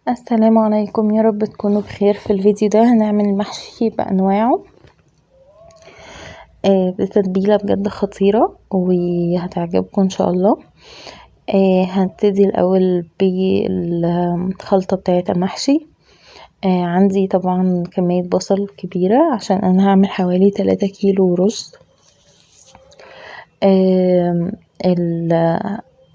السلام عليكم، يا رب تكونوا بخير. في الفيديو ده هنعمل محشي بأنواعه بتتبيلة بجد خطيرة وهتعجبكم ان شاء الله. هنبتدي الاول بالخلطة بتاعة المحشي. عندي طبعا كمية بصل كبيرة عشان انا هعمل حوالي 3 كيلو رز.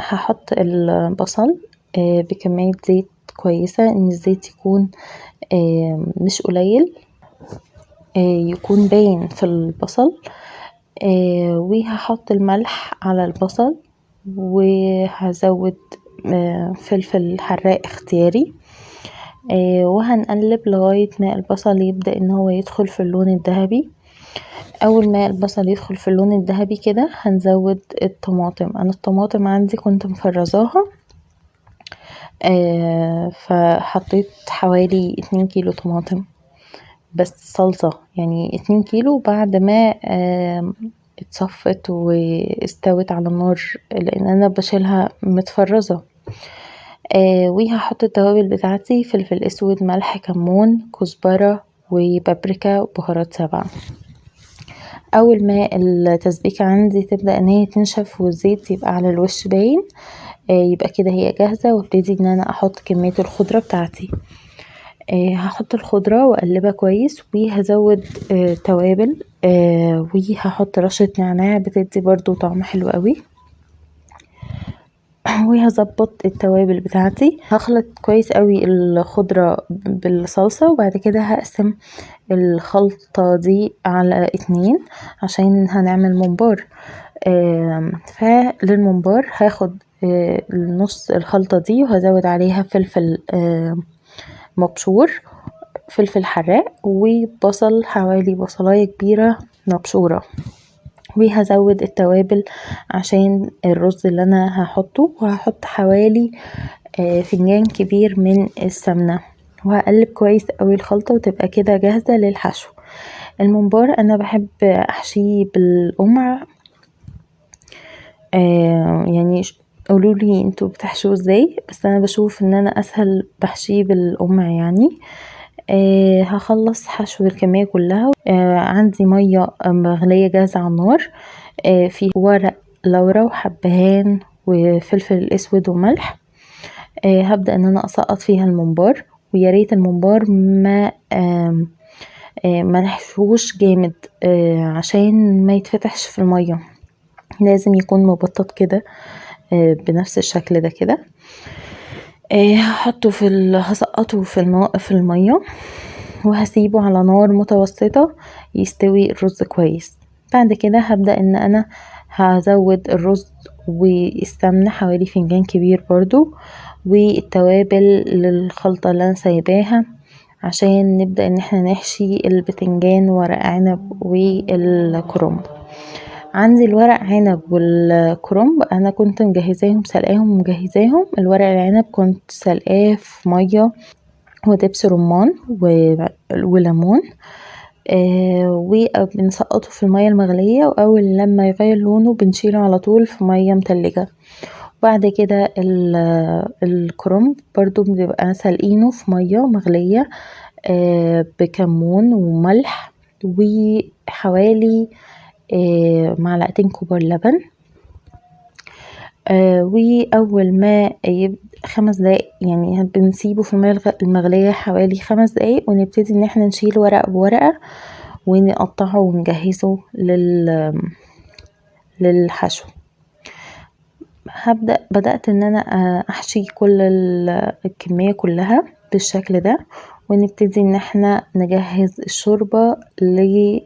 هحط البصل بكمية زيت كويسة، ان الزيت يكون مش قليل، يكون باين في البصل. وهحط الملح على البصل، وهزود فلفل حراق اختياري. وهنقلب لغاية ما البصل يبدأ ان هو يدخل في اللون الذهبي. اول ما البصل يدخل في اللون الذهبي كده هنزود الطماطم. انا الطماطم عندي كنت مفرزاها، فحطيت حوالي 2 كيلو طماطم بس صلصة، يعني 2 كيلو بعد ما اتصفت واستوت على النار، لان انا بشيلها متفرزة. وهحط التوابل بتاعتي: فلفل اسود، ملح، كمون، كزبرة، وبابريكا، وبهارات سبعة. اول ما التسبيكة عندي تبدأ ان هي تنشف والزيت يبقى على الوش باين، يبقى كده هي جاهزة، وابتدي ان انا احط كمية الخضرة بتاعتي. هحط الخضرة واقلبها كويس، وهزود توابل، وهحط رشة نعناع بتدي برضو طعم حلو قوي. وهظبط التوابل بتاعتي، هخلط كويس قوي الخضرة بالصلصة، وبعد كده هقسم الخلطة دي على 2 عشان هنعمل ممبار. فللممبار هاخد نص الخلطة دي، وهزود عليها فلفل مبشور، فلفل حراق، وبصل، حوالي بصلاية كبيرة مبشورة. وهزود التوابل عشان الرز اللي انا هحطه، وهحط حوالي فنجان كبير من السمنة، وهقلب كويس قوي الخلطة وتبقى كده جاهزة للحشو. الممبار انا بحب احشيه بالقمع، يعني قولولي انتوا بتحشوه ازاي، بس انا بشوف ان انا اسهل بحشيه بالقمع يعني. هخلص حشو الكمية كلها. عندي مية مغلية جاهزة على النار، في ورق لورا وحبهان وفلفل اسود وملح. هبدأ ان انا اسقط فيها الممبار، وياريت الممبار ما نحشوش جامد عشان ما يتفتحش في المية، لازم يكون مبطط كده بنفس الشكل ده كده. هحطه هسقطه في المية، وهسيبه على نار متوسطة يستوي الرز كويس. بعد كده هبدأ ان انا هزود الرز والسمنة، حوالي فنجان كبير برضو، والتوابل للخلطة اللي انا سايباها عشان نبدأ ان احنا نحشي البتنجان، ورق عنب، والكرنب. عندي الورق عنب والكرنب انا كنت مجهزاهم، سلقاهم ومجهزاهم. الورق العنب كنت سلقاه في ميه ودبس رمان وليمون، وبنسقطه في الميه المغليه، واول لما يغير لونه بنشيله على طول في ميه متلجه. وبعد كده الكرنب برضو بنبقى سلقينه في ميه مغليه بكمون وملح، وحوالي معلقتين كبار لبن. واول ما يبقى 5 دقايق، يعني بنسيبه في الميه المغليه حوالي 5 دقايق، ونبتدي ان احنا نشيل ورقه بورقه ونقطعه ونجهزه للحشو. بدأت ان انا احشي كل الكميه كلها بالشكل ده، ونبتدي ان احنا نجهز الشوربه اللي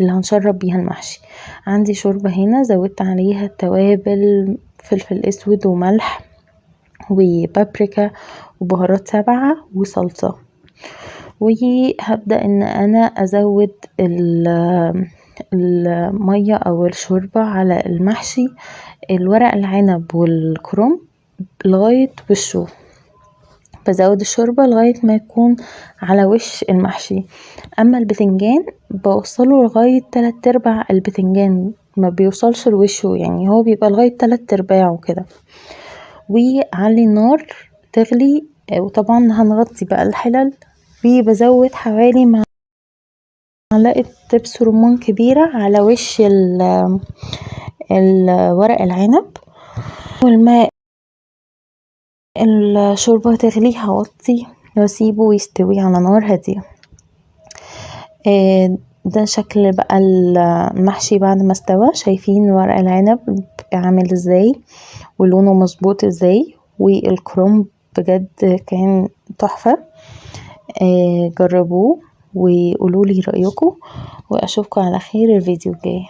هنشرب بيها المحشي. عندي شوربه هنا زودت عليها التوابل: فلفل اسود وملح وبابريكا وبهارات سبعة وصلصة. وهبدأ ان انا ازود المية او الشوربة على المحشي، الورق العنب والكرنب لغاية وشه. بزود الشوربة لغاية ما يكون على وش المحشي. اما البتنجان بوصله لغاية 3/4 البتنجان، ما بيوصلش لوشه، يعني هو بيبقى لغاية 3/4 كده. وعلي النار تغلي وطبعا هنغطي بقى الحلل، وبزود حوالي معلقة دبس رمان كبيرة على وش ورق العنب. والماء الشوربة تغلي هوطي واسيبه يستوي على نار هادية. ده شكل بقى المحشي بعد ما استوى. شايفين ورق العنب عامل ازاي ولونه مظبوط ازاي، والكرنب بجد كان تحفة. جربوه وقولولي رأيكم، واشوفكم على خير الفيديو الجاي.